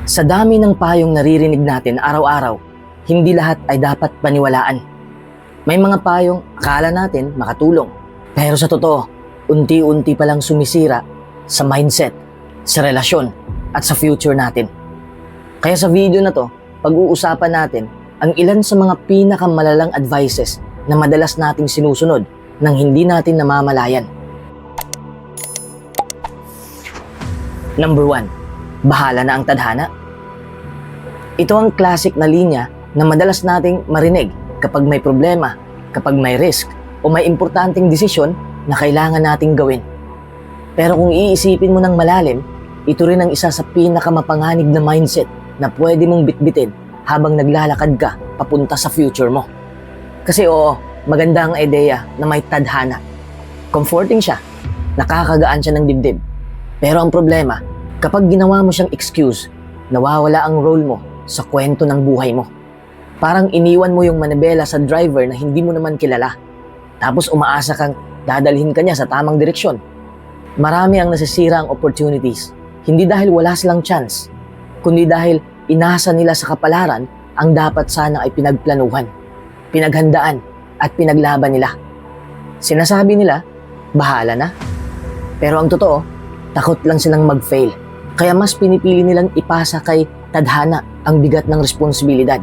Sa dami ng payong naririnig natin araw-araw, hindi lahat ay dapat paniwalaan. May mga payong akala natin makatulong, pero sa totoo, unti-unti palang sumisira sa mindset, sa relasyon, at sa future natin. Kaya sa video na to, pag-uusapan natin ang ilan sa mga pinakamalalang advices na madalas nating sinusunod nang hindi natin namamalayan. Number 1, bahala na ang tadhana. Ito ang classic na linya na madalas nating marinig kapag may problema, kapag may risk, o may importanteng desisyon na kailangan nating gawin. Pero kung iisipin mo ng malalim, ito rin ang isa sa pinakamapanganib na mindset na pwede mong bitbitin habang naglalakad ka papunta sa future mo. Kasi oo, maganda ang ideya na may tadhana. Comforting siya, nakakagaan siya ng dibdib. Pero ang problema, kapag ginawa mo siyang excuse, nawawala ang role mo sa kwento ng buhay mo. Parang iniwan mo yung manibela sa driver na hindi mo naman kilala. Tapos umaasa kang dadalhin ka niya sa tamang direksyon. Marami ang nasisira ang opportunities, hindi dahil wala silang chance, kundi dahil inasa nila sa kapalaran ang dapat sana ay pinagplanuhan, pinaghandaan at pinaglaban nila. Sinasabi nila, bahala na. Pero ang totoo, takot lang silang mag-fail. Kaya mas pinipili nilang ipasa kay tadhana ang bigat ng responsibilidad.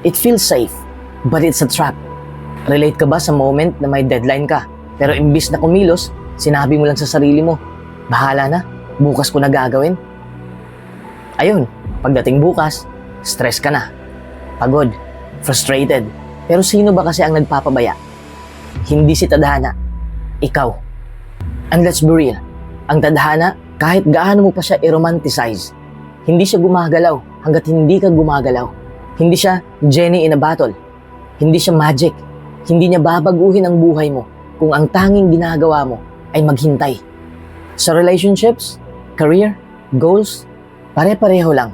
It feels safe, but it's a trap. Relate ka ba sa moment na may deadline ka, pero imbis na kumilos, sinabi mo lang sa sarili mo, bahala na, bukas ko na gagawin? Ayun, pagdating bukas, stress ka na, pagod, frustrated. Pero sino ba kasi ang nagpapabaya? Hindi si tadhana, ikaw. And let's be real, ang tadhana, kahit gaano mo pa siya i-romanticize, hindi siya gumagalaw hanggat hindi ka gumagalaw. Hindi siya Jenny in a bottle. Hindi siya magic. Hindi niya babaguhin ang buhay mo kung ang tanging ginagawa mo ay maghintay. Sa relationships, career, goals, pare-pareho lang.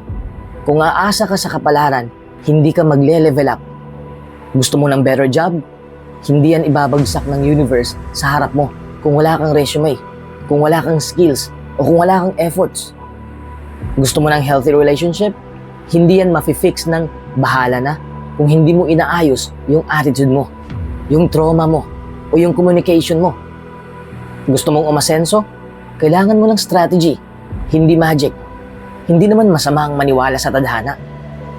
Kung aasa ka sa kapalaran, hindi ka magle-level up. Gusto mo ng better job? Hindi yan ibabagsak ng universe sa harap mo kung wala kang resume, kung wala kang skills, o kung wala kang efforts. Gusto mo ng healthy relationship? Hindi yan mafi-fix ng bahala na kung hindi mo inaayos yung attitude mo, yung trauma mo, o yung communication mo. Gusto mong umasenso? Kailangan mo ng strategy, hindi magic. Hindi naman masama ang maniwala sa tadhana.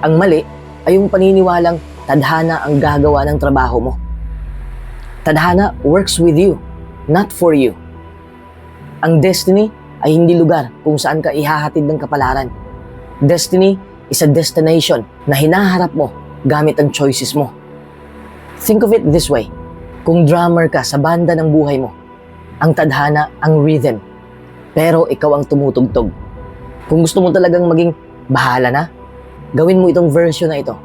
Ang mali ay yung paniniwalang tadhana ang gagawa ng trabaho mo. Tadhana works with you, not for you. Ang destiny ay hindi lugar kung saan ka ihahatid ng kapalaran. Destiny is a destination na hinaharap mo gamit ang choices mo. Think of it this way. Kung drummer ka sa banda ng buhay mo, ang tadhana ang rhythm, pero ikaw ang tumutugtog. Kung gusto mo talagang maging bahala na, gawin mo itong version na ito.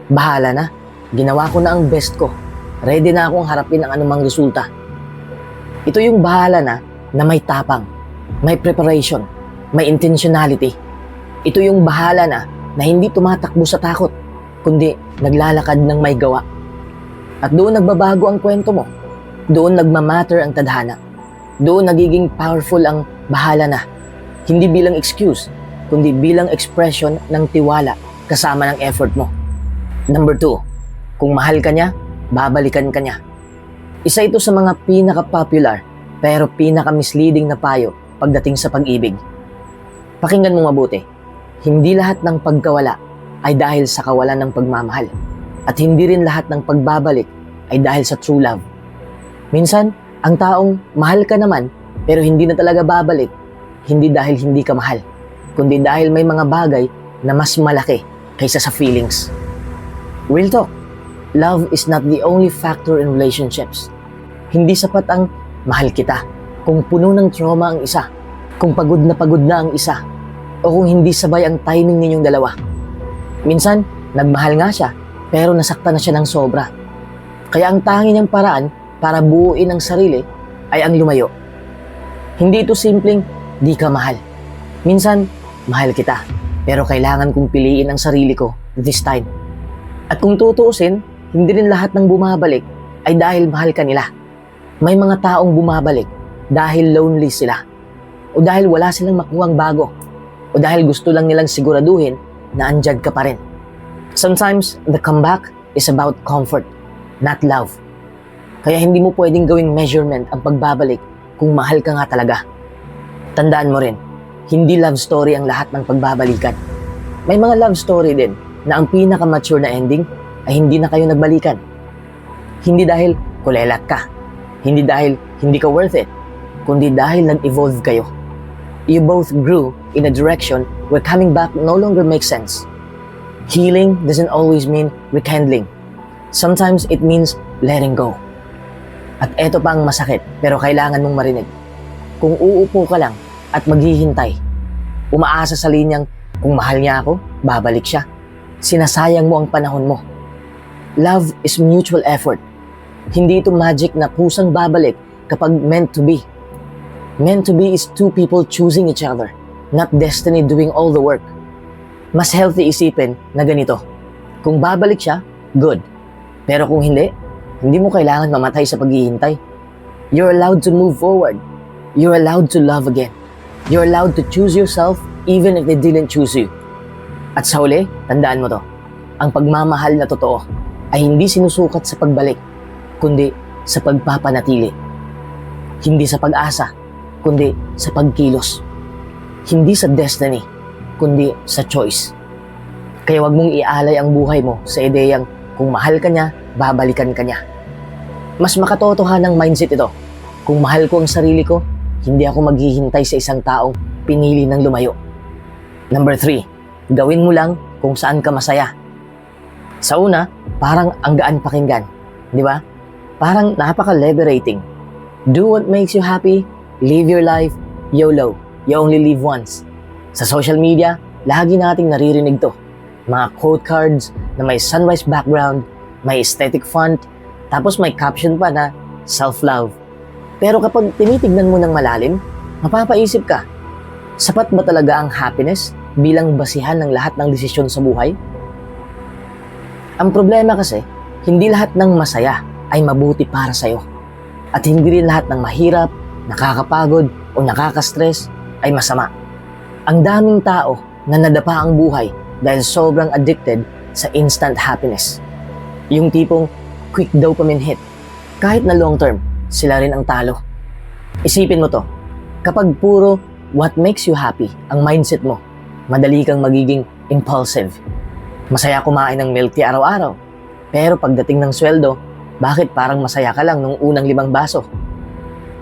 Bahala na, ginawa ko na ang best ko. Ready na akong harapin ang anumang resulta. Ito yung bahala na may tapang, may preparation, may intentionality. Ito yung bahala na hindi tumatakbo sa takot, kundi naglalakad ng may gawa. At doon nagbabago ang kwento mo. Doon nagmamatter ang tadhana. Doon nagiging powerful ang bahala na. Hindi bilang excuse, kundi bilang expression ng tiwala kasama ng effort mo. Number 2, kung mahal ka niya, babalikan ka niya. Isa ito sa mga pinaka-popular pero pinaka-misleading na payo pagdating sa pag-ibig. Pakinggan mo mabuti. Hindi lahat ng pagkawala ay dahil sa kawalan ng pagmamahal. At hindi rin lahat ng pagbabalik ay dahil sa true love. Minsan, ang taong mahal ka naman pero hindi na talaga babalik, hindi dahil hindi ka mahal, kundi dahil may mga bagay na mas malaki kaysa sa feelings. Real talk, love is not the only factor in relationships. Hindi sapat ang mahal kita kung puno ng trauma ang isa, kung pagod na ang isa, o kung hindi sabay ang timing ninyong dalawa. Minsan, nagmahal nga siya, pero nasaktan na siya ng sobra. Kaya ang tanging niyang paraan para buuin ang sarili ay ang lumayo. Hindi ito simpleng di ka mahal. Minsan, mahal kita, pero kailangan kong piliin ang sarili ko this time. At kung tutuusin, hindi rin lahat ng bumabalik ay dahil mahal ka nila. May mga taong bumabalik dahil lonely sila o dahil wala silang makuhang bago. o dahil gusto lang nilang siguraduhin na andyan ka pa rin. Sometimes, the comeback is about comfort, not love. Kaya hindi mo pwedeng gawing measurement ang pagbabalik kung mahal ka nga talaga. Tandaan mo rin, hindi love story ang lahat ng pagbabalikan. May mga love story din na ang pinaka-mature na ending ay hindi na kayo nagbalikan. Hindi dahil kulelat ka, hindi dahil hindi ka worth it, kundi dahil nag-evolve kayo. You both grew in a direction where coming back no longer makes sense. Healing doesn't always mean rekindling. Sometimes it means letting go. At eto pa ang masakit pero kailangan mong marinig. Kung uupo ka lang at maghihintay, umaasa sa linyang kung mahal niya ako, babalik siya. Sinasayang mo ang panahon mo. Love is mutual effort. Hindi ito magic na kusang babalik kapag meant to be. Meant to be is two people choosing each other, not destiny doing all the work. Mas healthy isipin na ganito. Kung babalik siya, good. Pero kung hindi mo kailangan mamatay sa paghihintay. You're allowed to move forward. You're allowed to love again. You're allowed to choose yourself even if they didn't choose you. At sa huli, tandaan mo to. Ang pagmamahal na totoo ay hindi sinusukat sa pagbalik, kundi sa pagpapanatili. Hindi sa pag-asa, kundi sa pagkilos. Hindi sa destiny, kundi sa choice. Kaya wag mong ialay ang buhay mo sa ideyang kung mahal ka niya, babalikan ka niya. Mas makatotohanang mindset ito. Kung mahal ko ang sarili ko, hindi ako maghihintay sa isang taong pinili ng lumayo. Number 3, gawin mo lang kung saan ka masaya. Sa una, parang ang gaan pakinggan, di ba? Parang napaka-liberating. Do what makes you happy, live your life, YOLO, you only live once. Sa social media, lagi nating naririnig to. Mga quote cards na may sunrise background, may aesthetic font, tapos may caption pa na self-love. Pero kapag tinitignan mo ng malalim, mapapaisip ka, sapat ba talaga ang happiness bilang basihan ng lahat ng desisyon sa buhay? Ang problema kasi, hindi lahat ng masaya ay mabuti para sa'yo. At hindi rin lahat ng mahirap, nakakapagod o nakaka-stress ay masama. Ang daming tao na nadapa ang buhay dahil sobrang addicted sa instant happiness. Yung tipong quick dopamine hit. Kahit na long term, sila rin ang talo. Isipin mo to, kapag puro what makes you happy ang mindset mo, madali kang magiging impulsive. Masaya kumain ng milk tea araw-araw, pero pagdating ng sweldo, bakit parang masaya ka lang nung unang 5 baso?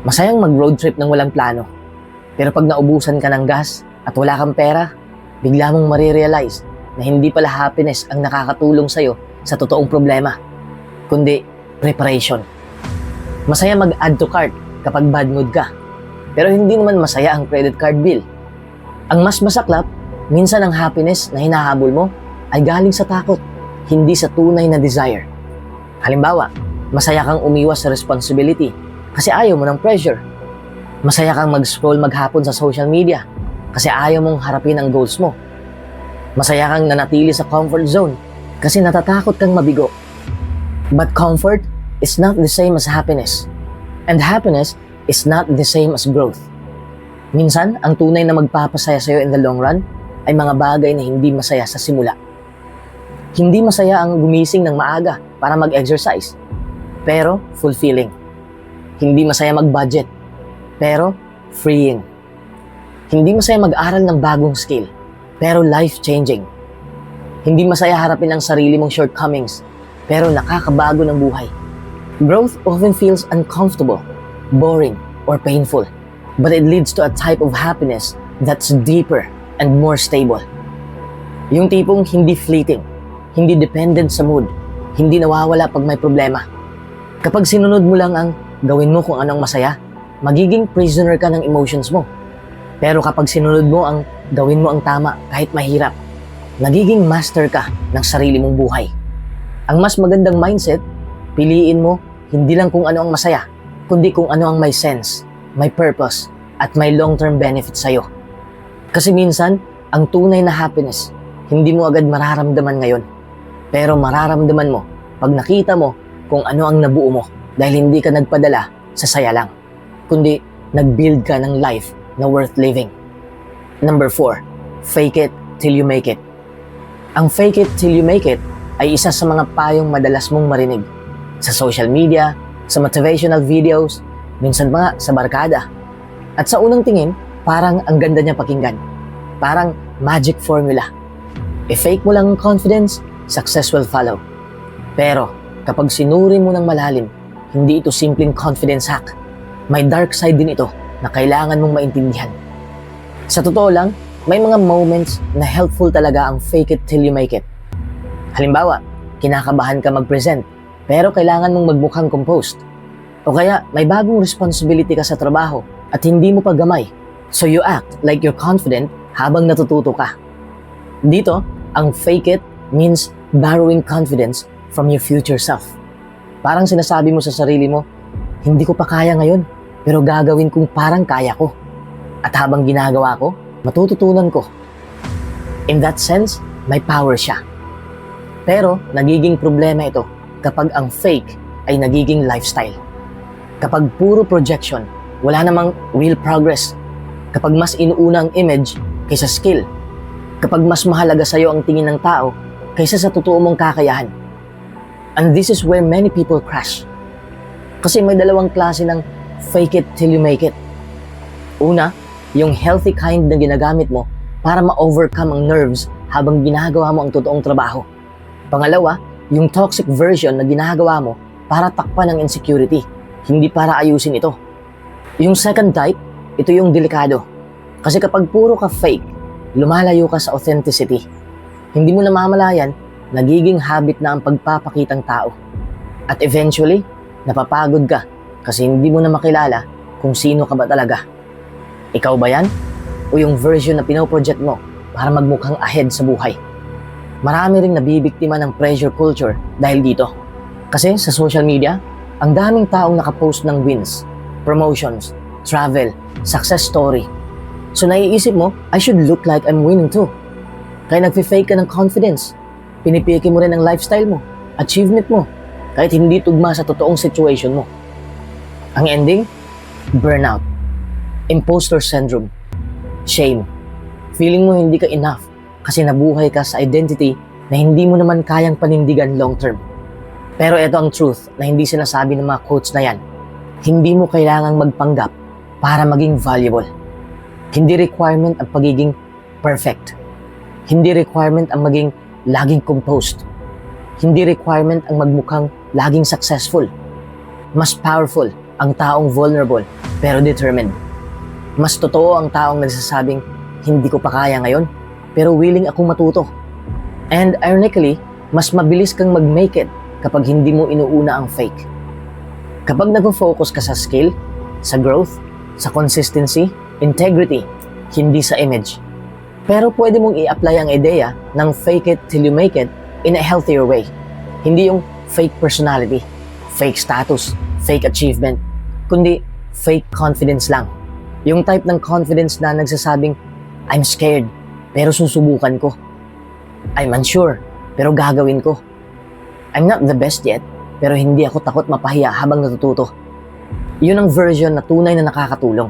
Masayang mag-road trip ng walang plano, pero pag naubusan ka ng gas at wala kang pera, bigla mong marirealize na hindi pala happiness ang nakakatulong sa'yo sa totoong problema, kundi preparation. Masaya mag-add to cart kapag bad mood ka, pero hindi naman masaya ang credit card bill. Ang mas masaklap, minsan ang happiness na hinahabol mo ay galing sa takot, hindi sa tunay na desire. Halimbawa, masaya kang umiwas sa responsibility kasi ayaw mo ng pressure. Masaya kang mag-scroll maghapon sa social media kasi ayaw mong harapin ang goals mo. Masaya kang nanatili sa comfort zone kasi natatakot kang mabigo. But comfort is not the same as happiness. And happiness is not the same as growth. Minsan, ang tunay na magpapasaya sa'yo in the long run ay mga bagay na hindi masaya sa simula. Hindi masaya ang gumising ng maaga para mag-exercise, pero fulfilling. Hindi masaya mag-budget, pero freeing. Hindi masaya mag-aral ng bagong skill, pero life-changing. Hindi masaya harapin ang sarili mong shortcomings, pero nakakabago ng buhay. Growth often feels uncomfortable, boring, or painful, but it leads to a type of happiness that's deeper and more stable. Yung tipong hindi fleeting, hindi dependent sa mood, hindi nawawala pag may problema. Kapag sinunod mo lang ang gawin mo kung anong masaya, magiging prisoner ka ng emotions mo. Pero kapag sinunod mo ang gawin mo ang tama kahit mahirap, nagiging master ka ng sarili mong buhay. Ang mas magandang mindset, piliin mo hindi lang kung ano ang masaya, kundi kung ano ang may sense, may purpose, at may long-term benefit sa'yo. Kasi minsan, ang tunay na happiness, hindi mo agad mararamdaman ngayon. Pero mararamdaman mo pag nakita mo kung ano ang nabuo mo dahil hindi ka nagpadala sa saya lang, kundi nag-build ka ng life na worth living. Number 4, fake it till you make it. Ang fake it till you make it ay isa sa mga payong madalas mong marinig sa social media, sa motivational videos, minsan pa nga sa barkada. At sa unang tingin, parang ang ganda niya pakinggan. Parang magic formula. I-fake mo lang ang confidence, success will follow. Pero kapag sinuri mo ng malalim, hindi ito simpleng confidence hack. May dark side din ito na kailangan mong maintindihan. Sa totoo lang, may mga moments na helpful talaga ang fake it till you make it. Halimbawa, kinakabahan ka mag-present, pero kailangan mong magmukhang composed. O kaya, may bagong responsibility ka sa trabaho at hindi mo pa gamay. So you act like you're confident habang natututo ka. Dito, ang fake it means borrowing confidence from your future self. Parang sinasabi mo sa sarili mo, hindi ko pa kaya ngayon, pero gagawin kong parang kaya ko. At habang ginagawa ko, matututunan ko. In that sense, may power siya. Pero nagiging problema ito kapag ang fake ay nagiging lifestyle. Kapag puro projection, wala namang real progress. Kapag mas inuuna ang image kaysa skill. Kapag mas mahalaga sa'yo ang tingin ng tao kaysa sa totoo mong kakayahan. And this is where many people crash. Kasi may dalawang klase ng fake it till you make it. Una, yung healthy kind na ginagamit mo para ma-overcome ang nerves habang ginagawa mo ang totoong trabaho. Pangalawa, yung toxic version na ginagawa mo para takpan ang insecurity, hindi para ayusin ito. Yung second type, ito yung delikado. Kasi kapag puro ka fake, lumalayo ka sa authenticity. Hindi mo namamalayan, nagiging habit na ang pagpapakitang tao. At eventually, napapagod ka kasi hindi mo na makilala kung sino ka ba talaga. Ikaw ba yan? O yung version na pinoproject mo para magmukhang ahead sa buhay? Marami ring nabibiktima ng pressure culture dahil dito. Kasi sa social media, ang daming taong nakapost ng wins, promotions, travel, success story. So naiisip mo, I should look like I'm winning too. Kaya nagfi-fake ka ng confidence. Pinipiki mo rin ang lifestyle mo, achievement mo, kahit hindi tugma sa totoong situation mo. Ang ending, burnout. Imposter syndrome, shame, feeling mo hindi ka enough kasi nabuhay ka sa identity na hindi mo naman kayang panindigan long term. Pero ito ang truth na hindi sinasabi ng mga quotes na yan. Hindi mo kailangang magpanggap para maging valuable. Hindi requirement ang pagiging perfect. Hindi requirement ang maging laging composed. Hindi requirement ang magmukhang laging successful. Mas powerful ang taong vulnerable pero determined. Mas totoo ang taong nagsasabing, hindi ko pa kaya ngayon, pero willing akong matuto. And ironically, mas mabilis kang mag-make it kapag hindi mo inuuna ang fake. Kapag nag-focus ka sa skill, sa growth, sa consistency, integrity, hindi sa image. Pero pwede mong i-apply ang ideya ng fake it till you make it in a healthier way. Hindi yung fake personality, fake status, fake achievement, kundi fake confidence lang. Yung type ng confidence na nagsasabing, I'm scared, pero susubukan ko. I'm unsure, pero gagawin ko. I'm not the best yet, pero hindi ako takot mapahiya habang natututo. Yun ang version na tunay na nakakatulong.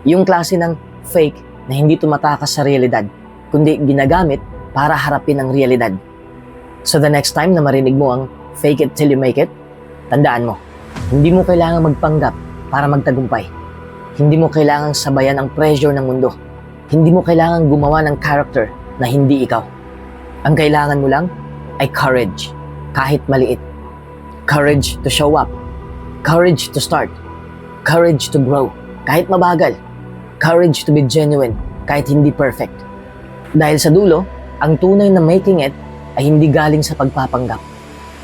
Yung klase ng fake na hindi tumatakas sa realidad, kundi ginagamit para harapin ang realidad. So the next time na marinig mo ang fake it till you make it, tandaan mo, hindi mo kailangan magpanggap para magtagumpay. Hindi mo kailangang sabayan ang pressure ng mundo. Hindi mo kailangang gumawa ng character na hindi ikaw. Ang kailangan mo lang ay courage, kahit maliit. Courage to show up. Courage to start. Courage to grow, kahit mabagal. Courage to be genuine, kahit hindi perfect. Dahil sa dulo, ang tunay na making it ay hindi galing sa pagpapanggap.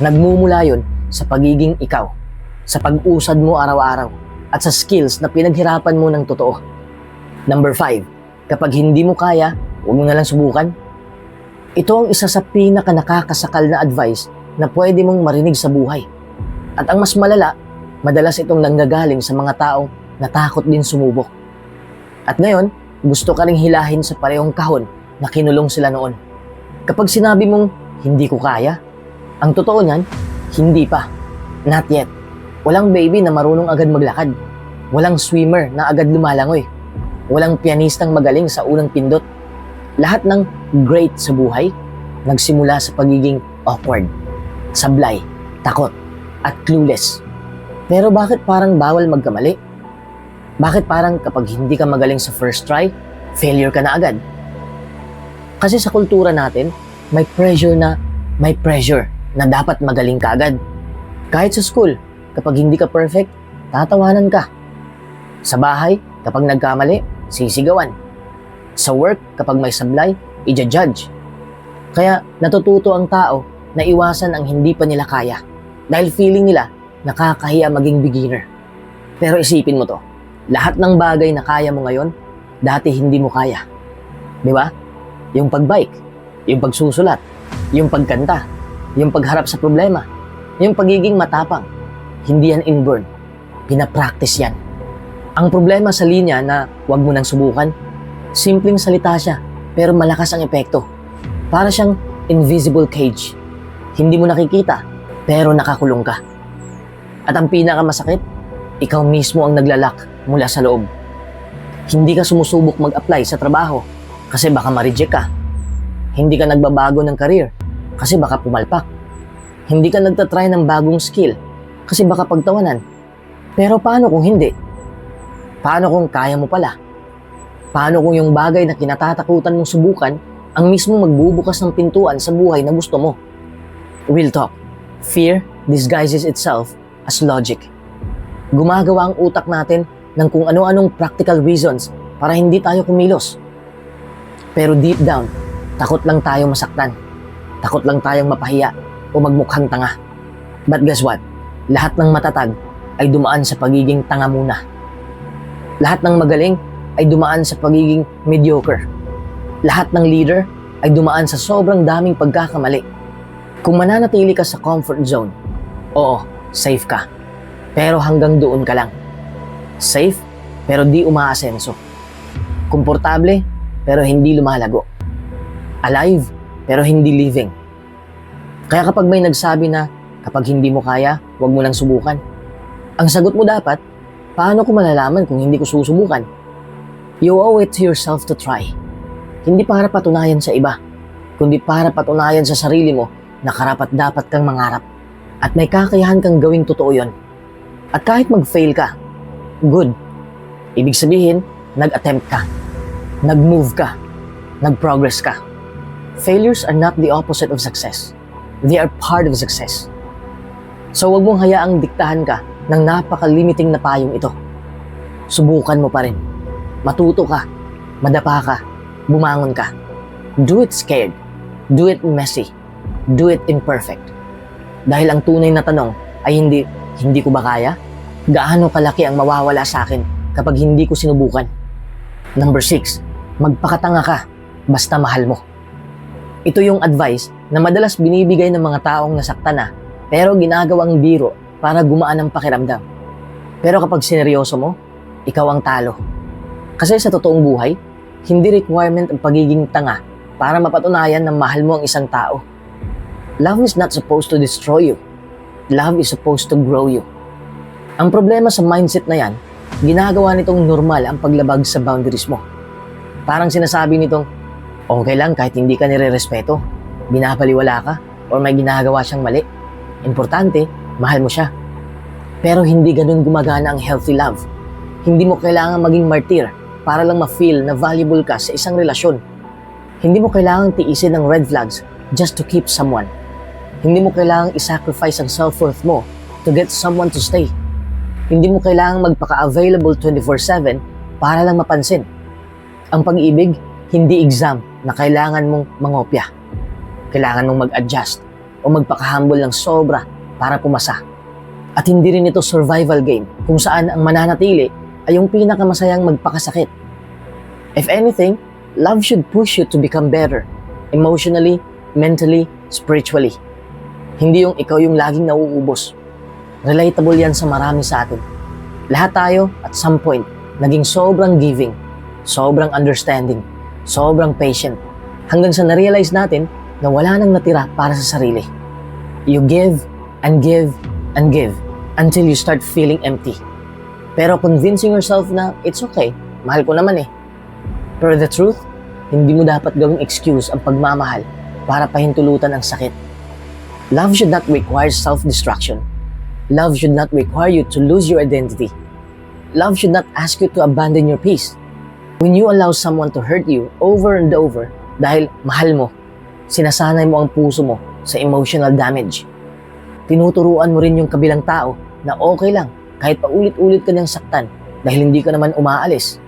Nagmumula yun sa pagiging ikaw, sa pag-usad mo araw-araw, at sa skills na pinaghirapan mo ng totoo. Number 5, kapag hindi mo kaya, huwag mo na lang subukan. Ito ang isa sa pinaka nakakasakal na advice na pwede mong marinig sa buhay. At ang mas malala, madalas itong nanggagaling sa mga taong natakot din sumubok. At ngayon, gusto ka ring hilahin sa parehong kahon na kinulong sila noon. Kapag sinabi mong, hindi ko kaya, ang totoo niyan, hindi pa. Not yet. Walang baby na marunong agad maglakad. Walang swimmer na agad lumalangoy. Walang pianistang magaling sa unang pindot. Lahat ng great sa buhay nagsimula sa pagiging awkward, sablay, takot, at clueless. Pero bakit parang bawal magkamali? Bakit parang kapag hindi ka magaling sa first try, failure ka na agad? Kasi sa kultura natin, may pressure na dapat magaling ka agad. Kahit sa school, kapag hindi ka perfect, tatawanan ka. Sa bahay, kapag nagkamali, sisigawan. Sa work, kapag may sablay, i-judge. Kaya natututo ang tao na iwasan ang hindi pa nila kaya dahil feeling nila nakakahiya maging beginner. Pero isipin mo to, lahat ng bagay na kaya mo ngayon, dati hindi mo kaya. Di ba? Yung pagbike, yung pagsusulat, yung pagkanta, yung pagharap sa problema, yung pagiging matapang. Hindi yan inborn. Pinapractice yan. Ang problema sa linya na wag mo nang subukan, simpleng salita siya, pero malakas ang epekto. Para siyang invisible cage. Hindi mo nakikita, pero nakakulong ka. At ang pinakamasakit, ikaw mismo ang naglalak mula sa loob. Hindi ka sumusubok mag-apply sa trabaho kasi baka ma-reject ka. Hindi ka nagbabago ng career kasi baka pumalpak. Hindi ka nagtatry ng bagong skill kasi baka pagtawanan. Pero paano kung hindi? Paano kung kaya mo pala? Paano kung yung bagay na kinatatakutan mong subukan ang mismo magbubukas ng pintuan sa buhay na gusto mo? Real talk, fear disguises itself as logic. Gumagawa ang utak natin ng kung ano-anong practical reasons para hindi tayo kumilos. Pero deep down, takot lang tayo masaktan. Takot lang tayong mapahiya o magmukhang tanga. But guess what? Lahat ng matatag ay dumaan sa pagiging tanga muna. Lahat ng magaling ay dumaan sa pagiging mediocre. Lahat ng leader ay dumaan sa sobrang daming pagkakamali. Kung mananatili ka sa comfort zone, oo, safe ka. Pero hanggang doon ka lang. Safe, pero di umaasenso. Komportable, pero hindi lumalago. Alive, pero hindi living. Kaya kapag may nagsabi na kapag hindi mo kaya, huwag mo nang subukan. Ang sagot mo dapat, paano ko malalaman kung hindi ko susubukan? You owe it to yourself to try. Hindi para patunayan sa iba, kundi para patunayan sa sarili mo na karapat-dapat kang mangarap. At may kakayahan kang gawing totoo yon. At kahit mag-fail ka, good. Ibig sabihin, nag-attempt ka, nag-move ka, nag-progress ka. Failures are not the opposite of success. They are part of success. So huwag mong hayaang diktahan ka ng napaka-limiting na payong ito. Subukan mo pa rin. Matuto ka, madapa ka, bumangon ka. Do it scared. Do it messy. Do it imperfect. Dahil ang tunay na tanong ay hindi ko ba kaya? Gaano kalaki ang mawawala sa akin kapag hindi ko sinubukan? Number 6, magpakatanga ka basta mahal mo. Ito yung advice na madalas binibigay ng mga taong nasaktan na pero ginagawang biro para gumaan ang pakiramdam. Pero kapag sineryoso mo, ikaw ang talo. Kasi sa totoong buhay, hindi requirement ang pagiging tanga para mapatunayan na mahal mo ang isang tao. Love is not supposed to destroy you. Love is supposed to grow you. Ang problema sa mindset na yan, ginagawa nitong normal ang paglabag sa boundaries mo. Parang sinasabi nitong, okay lang kahit hindi ka nire-respeto, binabaliwala ka, or may ginagawa siyang mali. Importante, mahal mo siya. Pero hindi ganun gumagana ang healthy love. Hindi mo kailangan maging martyr para lang ma-feel na valuable ka sa isang relasyon. Hindi mo kailangan tiisin ang red flags just to keep someone. Hindi mo kailangang i-sacrifice ang self-worth mo to get someone to stay. Hindi mo kailangang magpaka-available 24/7 para lang mapansin. Ang pag-ibig, hindi exam na kailangan mong mangopya. Kailangan mong mag-adjust o magpaka-humble ng sobra para pumasa. At hindi rin ito survival game kung saan ang mananatili ay yung pinakamasayang magpakasakit. If anything, love should push you to become better emotionally, mentally, spiritually. Hindi yung ikaw yung laging nauubos. Relatable yan sa marami sa atin. Lahat tayo, at some point, naging sobrang giving, sobrang understanding, sobrang patient, hanggang sa na-realize natin na wala nang natira para sa sarili. You give and give and give until you start feeling empty. Pero convincing yourself na it's okay, mahal ko naman eh. Pero the truth, hindi mo dapat gawing excuse ang pagmamahal para pahintulutan ang sakit. Love should not require self-destruction. Love should not require you to lose your identity. Love should not ask you to abandon your peace. When you allow someone to hurt you over and over dahil mahal mo, sinasanay mo ang puso mo sa emotional damage. Tinuturuan mo rin yung kabilang tao na okay lang kahit paulit-ulit ka niyang saktan dahil hindi ka naman umaalis.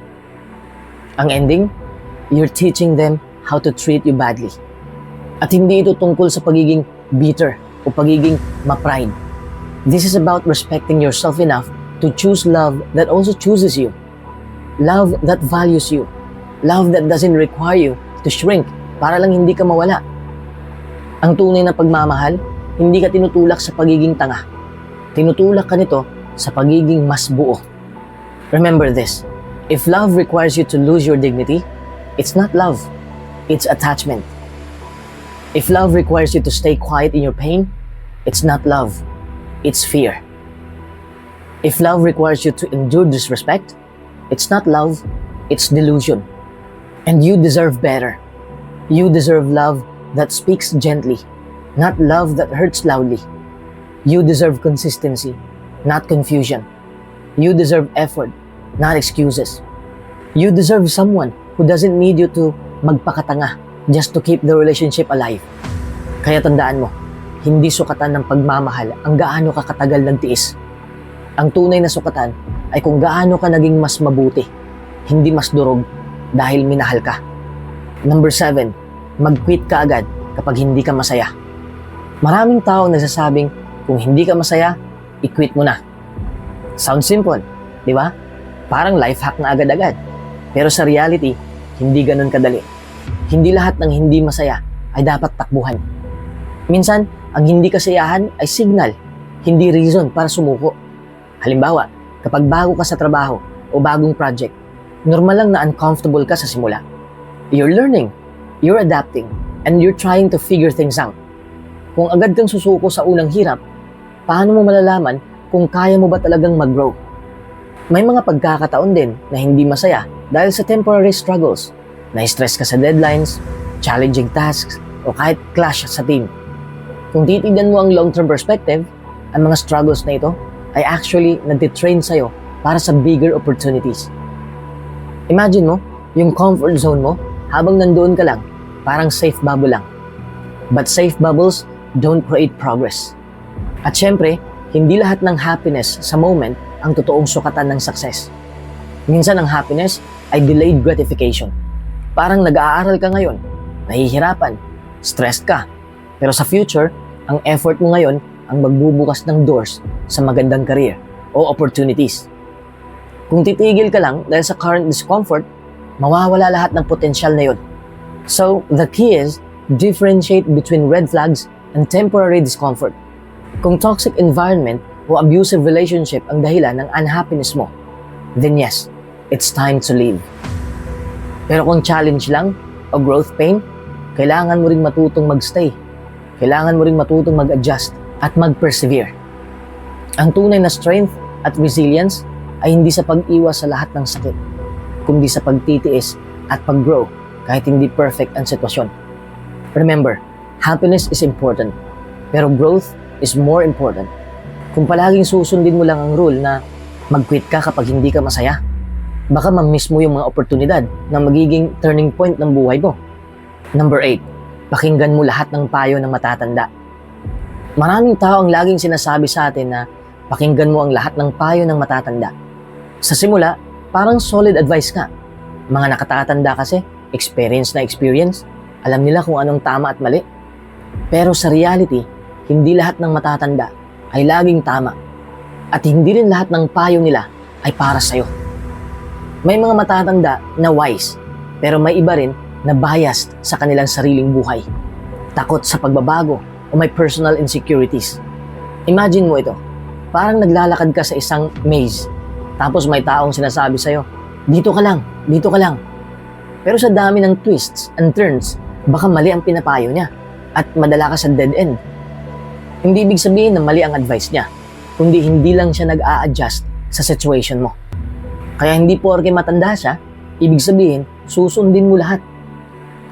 Ang ending, you're teaching them how to treat you badly. At hindi ito tungkol sa pagiging bitter o pagiging ma-pride. This is about respecting yourself enough to choose love that also chooses you. Love that values you. Love that doesn't require you to shrink para lang hindi ka mawala. Ang tunay na pagmamahal, hindi ka tinutulak sa pagiging tanga. Tinutulak ka nito sa pagiging mas buo. Remember this, if love requires you to lose your dignity, it's not love, it's attachment. If love requires you to stay quiet in your pain, it's not love, it's fear. If love requires you to endure disrespect, it's not love, it's delusion. And you deserve better. You deserve love that speaks gently, not love that hurts loudly. You deserve consistency, not confusion. You deserve effort, not excuses. You deserve someone who doesn't need you to magpakatanga just to keep the relationship alive. Kaya tandaan mo, hindi sukatan ng pagmamahal ang gaano ka katagal nagtiis. Ang tunay na sukatan ay kung gaano ka naging mas mabuti, hindi mas durog dahil minahal ka. Number 7, mag-quit ka agad kapag hindi ka masaya. Maraming tao nagsasabing kung hindi ka masaya, i-quit mo na. Sounds simple, di ba? Parang life hack na agad-agad. Pero sa reality, hindi ganun kadali. Hindi lahat ng hindi masaya ay dapat takbuhan. Minsan, ang hindi kasiyahan ay signal, hindi reason para sumuko. Halimbawa, kapag bago ka sa trabaho o bagong project, normal lang na uncomfortable ka sa simula. You're learning, you're adapting, and you're trying to figure things out. Kung agad kang susuko sa unang hirap, paano mo malalaman kung kaya mo ba talagang mag-grow? May mga pagkakataon din na hindi masaya dahil sa temporary struggles. Na-stress ka sa deadlines, challenging tasks, o kahit clash sa team. Kung titignan mo ang long-term perspective, ang mga struggles na ito ay actually nagtitrain sa'yo para sa bigger opportunities. Imagine mo, yung comfort zone mo, habang nandoon ka lang, parang safe bubble lang. But safe bubbles don't create progress. At syempre, hindi lahat ng happiness sa moment ang totoong sukatan ng success. Minsan ang happiness ay delayed gratification. Parang nag-aaral ka ngayon, nahihirapan, stressed ka, pero sa future, ang effort mo ngayon ang magbubukas ng doors sa magandang career o opportunities. Kung titigil ka lang dahil sa current discomfort, mawawala lahat ng potensyal na yun. So, the key is, differentiate between red flags and temporary discomfort. Kung toxic environment o abusive relationship ang dahilan ng unhappiness mo, then yes, it's time to leave. Pero kung challenge lang o growth pain, kailangan mo ring matutong magstay. Kailangan mo ring matutong mag-adjust at mag-persevere. Ang tunay na strength at resilience ay hindi sa pag-iwas sa lahat ng sakit, kundi sa pagtitiis at pag-grow kahit hindi perfect ang sitwasyon. Remember, happiness is important, pero growth is more important. Kung palaging susundin mo lang ang rule na mag-quit ka kapag hindi ka masaya, baka ma-miss mo yung mga oportunidad na magiging turning point ng buhay mo. Number 8, pakinggan mo lahat ng payo ng matatanda. Maraming tao ang laging sinasabi sa atin na pakinggan mo ang lahat ng payo ng matatanda. Sa simula, parang solid advice ka. Mga nakatatanda kasi, experience na experience, alam nila kung anong tama at mali. Pero sa reality, hindi lahat ng matatanda ay laging tama. At hindi rin lahat ng payo nila ay para sa'yo. May mga matatanda na wise, pero may iba rin na biased sa kanilang sariling buhay. Takot sa pagbabago o may personal insecurities. Imagine mo ito, parang naglalakad ka sa isang maze, tapos may taong sinasabi sa'yo, dito ka lang, dito ka lang. Pero sa dami ng twists and turns, baka mali ang pinapayo niya at madala ka sa dead end. Hindi ibig sabihin na mali ang advice niya, kundi hindi lang siya nag-a-adjust sa situation mo. Kaya hindi porke matanda siya, ibig sabihin, susundin mo lahat.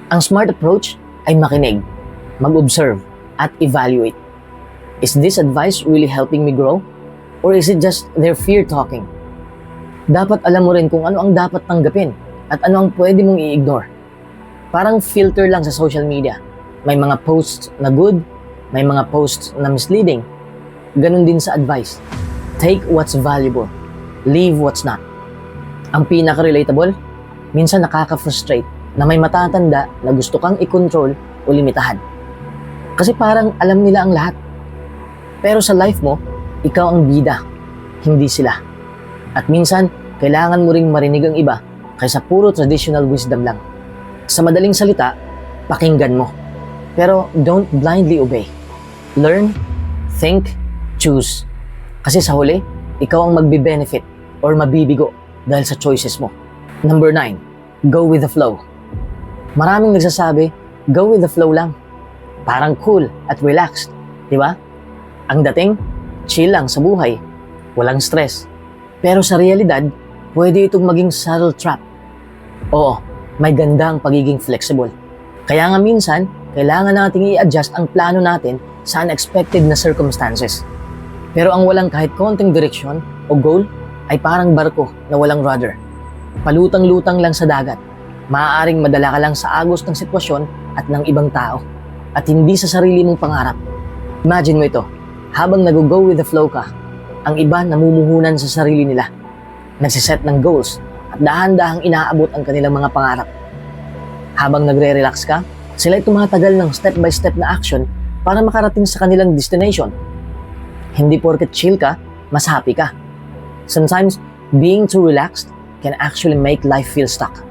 Ang smart approach ay makinig, mag-observe, at evaluate. Is this advice really helping me grow? Or is it just their fear talking? Dapat alam mo rin kung ano ang dapat tanggapin at ano ang pwede mong i-ignore. Parang filter lang sa social media. May mga posts na good, may mga posts na misleading. Ganon din sa advice. Take what's valuable, leave what's not. Ang pinaka-relatable, minsan nakaka-frustrate na may matatanda na gusto kang i-control o limitahan. Kasi parang alam nila ang lahat. Pero sa life mo, ikaw ang bida, hindi sila. At minsan, kailangan mo ring marinig ang iba kaysa puro traditional wisdom lang. Sa madaling salita, pakinggan mo. Pero don't blindly obey. Learn, think, choose. Kasi sa huli, ikaw ang magbe-benefit or mabibigo dahil sa choices mo. Number 9, go with the flow. Maraming nagsasabi, go with the flow lang. Parang cool at relaxed, di ba? Ang dating, chill lang sa buhay, walang stress. Pero sa realidad, pwede itong maging subtle trap. Oo, may ganda ang pagiging flexible. Kaya nga minsan, kailangan nating i-adjust ang plano natin sa unexpected na circumstances. Pero ang walang kahit konting direksyon o goal ay parang barko na walang rudder. Palutang-lutang lang sa dagat. Maaaring madala ka lang sa agos ng sitwasyon at ng ibang tao at hindi sa sarili mong pangarap. Imagine mo ito, habang nag-go with the flow ka, ang iba namumuhunan sa sarili nila. Nagsiset ng goals at dahan-dahang inaabot ang kanilang mga pangarap. Habang nagre-relax ka, sila ay tumatagal ng step-by-step na action para makarating sa kanilang destination. Hindi porket chill ka, mas happy ka. Sometimes, being too relaxed can actually make life feel stuck.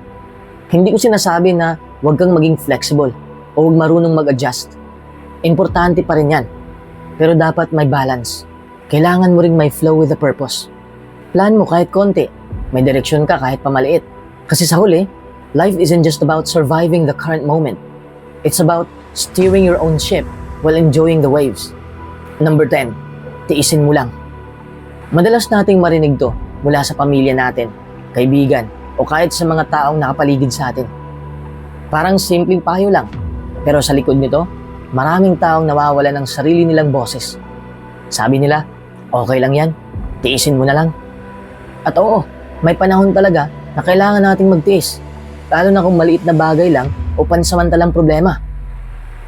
Hindi ko sinasabi na huwag kang maging flexible o huwag marunong mag-adjust. Importante pa rin yan. Pero dapat may balance. Kailangan mo ring may flow with a purpose. Plan mo kahit konti. May direksyon ka kahit pamaliit. Kasi sa huli, life isn't just about surviving the current moment. It's about steering your own ship while enjoying the waves. Number 10, tiisin mo lang. Madalas nating marinig to mula sa pamilya natin, kaibigan, o kahit sa mga taong nakapaligid sa atin. Parang simpleng payo lang, pero sa likod nito, maraming taong nawawala ng sarili nilang boses. Sabi nila, okay lang yan, tiisin mo na lang. At oo, may panahon talaga na kailangan nating magtiis, lalo na kung maliit na bagay lang o pansamantalang problema.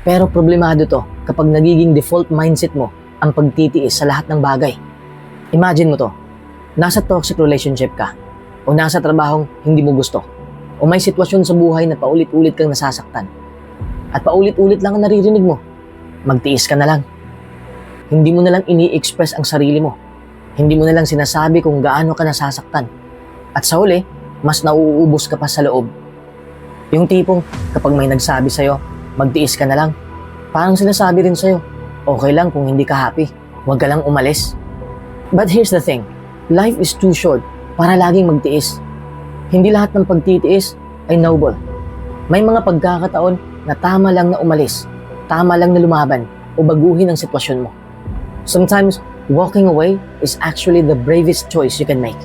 Pero problemado to kapag nagiging default mindset mo ang pagtitiis sa lahat ng bagay. Imagine mo to, nasa toxic relationship ka, o nasa trabahong hindi mo gusto, o may sitwasyon sa buhay na paulit-ulit kang nasasaktan. At paulit-ulit lang ang naririnig mo, magtiis ka na lang. Hindi mo na lang ini-express ang sarili mo. Hindi mo na lang sinasabi kung gaano ka nasasaktan. At sa huli, mas nauubos ka pa sa loob. Yung tipong kapag may nagsabi sa'yo, magtiis ka na lang, parang sinasabi rin sa'yo, okay lang kung hindi ka happy, huwag ka lang umalis. But here's the thing, life is too short para laging magtiis. Hindi lahat ng pagtitiis ay noble. May mga pagkakataon na tama lang na umalis, tama lang na lumaban o baguhin ang sitwasyon mo. Sometimes, walking away is actually the bravest choice you can make.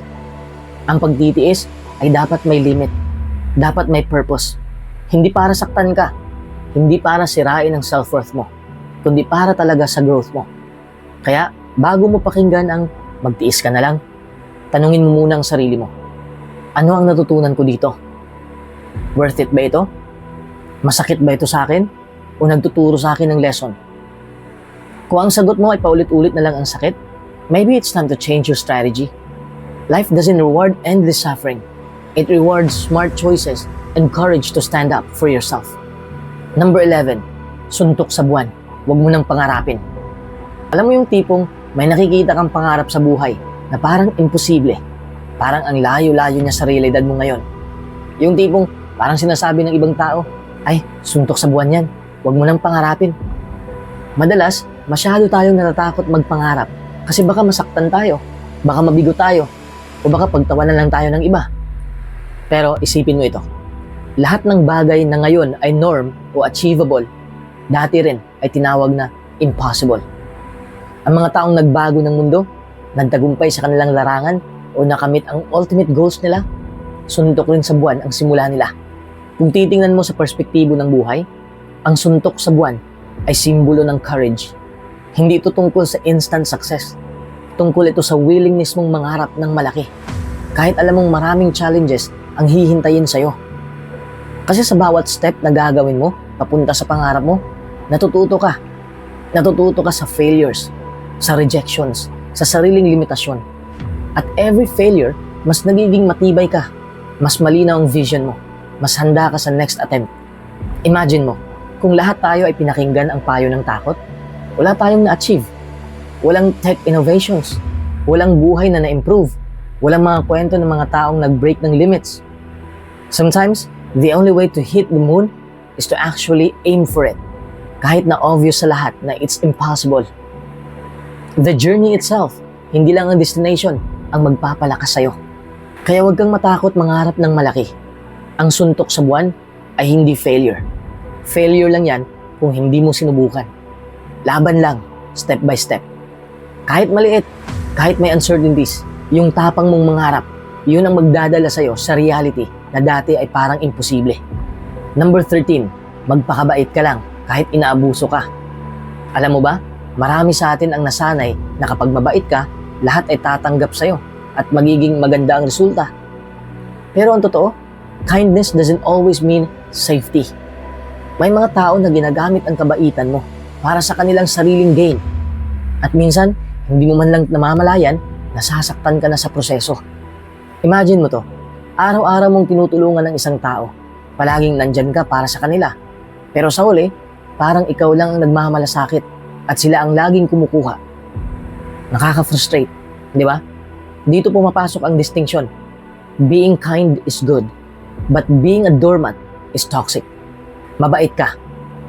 Ang pagtitiis ay dapat may limit, dapat may purpose. Hindi para saktan ka, hindi para sirain ang self-worth mo, kundi para talaga sa growth mo. Kaya, bago mo pakinggan ang magtiis ka na lang, tanungin mo muna ang sarili mo. Ano ang natutunan ko dito? Worth it ba ito? Masakit ba ito sa akin? O nagtuturo sa akin ng lesson? Kung ang sagot mo ay paulit-ulit na lang ang sakit, maybe it's time to change your strategy. Life doesn't reward endless suffering. It rewards smart choices and courage to stand up for yourself. Number 11, suntok sa buwan. Huwag mo nang pangarapin. Alam mo yung tipong may nakikita kang pangarap sa buhay na parang imposible. Parang ang layo-layo niya sa realidad mo ngayon. Yung tipong parang sinasabi ng ibang tao, ay, suntok sa buwan yan. Huwag mo nang pangarapin. Madalas, masyado tayong natatakot magpangarap kasi baka masaktan tayo, baka mabigo tayo, o baka pagtawanan lang tayo ng iba. Pero isipin mo ito, lahat ng bagay na ngayon ay norm o achievable, dati rin ay tinawag na impossible. Ang mga taong nagbago ng mundo, nagtagumpay sa kanilang larangan o nakamit ang ultimate goals nila, suntok rin sa buwan ang simula nila. Kung titingnan mo sa perspektibo ng buhay, ang suntok sa buwan ay simbolo ng courage. Hindi ito tungkol sa instant success. Tungkol ito sa willingness mong mangarap ng malaki. Kahit alam mong maraming challenges ang hihintayin sa'yo. Kasi sa bawat step na gagawin mo, papunta sa pangarap mo, natututo ka. Natututo ka sa failures, sa rejections, sa sariling limitasyon. At every failure, mas nagiging matibay ka. Mas malinaw ang vision mo. Mas handa ka sa next attempt. Imagine mo, kung lahat tayo ay pinakinggan ang payo ng takot, wala tayong na-achieve. Walang tech innovations. Walang buhay na na-improve. Walang mga kwento ng mga taong nag-break ng limits. Sometimes, the only way to hit the moon is to actually aim for it. Kahit na obvious sa lahat na it's impossible. The journey itself, hindi lang ang destination, ang magpapalakas sa'yo. Kaya huwag kang matakot mangarap ng malaki. Ang suntok sa buwan ay hindi failure. Failure lang yan kung hindi mo sinubukan. Laban lang, step by step. Kahit maliit, kahit may uncertainties, yung tapang mong mangarap, yun ang magdadala sa'yo sa reality na dati ay parang imposible. Number 13, magpakabait ka lang kahit inaabuso ka. Alam mo ba, marami sa atin ang nasanay na kapag mabait ka, lahat ay tatanggap sa'yo at magiging maganda ang resulta. Pero ang totoo, kindness doesn't always mean safety. May mga tao na ginagamit ang kabaitan mo para sa kanilang sariling gain. At minsan, hindi mo man lang namamalayan, nasasaktan ka na sa proseso. Imagine mo to, araw-araw mong tinutulungan ng isang tao. Palaging nandyan ka para sa kanila. Pero sa huli, parang ikaw lang ang nagmamalasakit at sila ang laging kumukuha. Nakaka-frustrate, di ba? Dito pumapasok ang distinction. Being kind is good, but being a doormat is toxic. Mabait ka,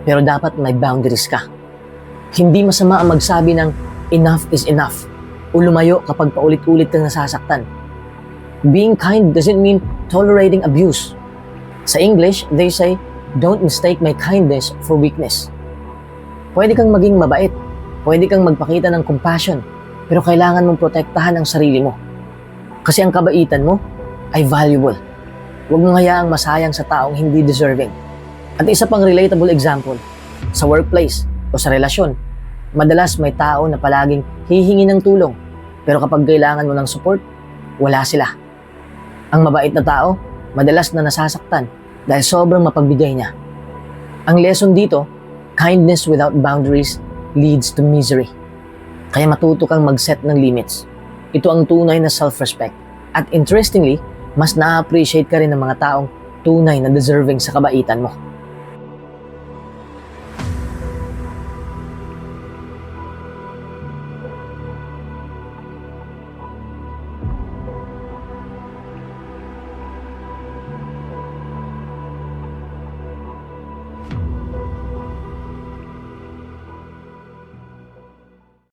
pero dapat may boundaries ka. Hindi masama ang magsabi ng enough is enough o lumayo kapag paulit-ulit kang nasasaktan. Being kind doesn't mean tolerating abuse. Sa English, they say, don't mistake my kindness for weakness. Pwede kang maging mabait, pwede kang magpakita ng compassion, pero kailangan mong protektahan ang sarili mo. Kasi ang kabaitan mo ay valuable. Huwag mong hayaang masayang sa taong hindi deserving. At isa pang relatable example, sa workplace o sa relasyon, madalas may tao na palaging hihingi ng tulong, pero kapag kailangan mo ng support, wala sila. Ang mabait na tao, madalas na nasasaktan dahil sobrang mapagbigay niya. Ang lesson dito, kindness without boundaries leads to misery. Kaya matuto kang mag-set ng limits. Ito ang tunay na self-respect. At interestingly, mas na-appreciate ka rin ng mga taong tunay na deserving sa kabaitan mo.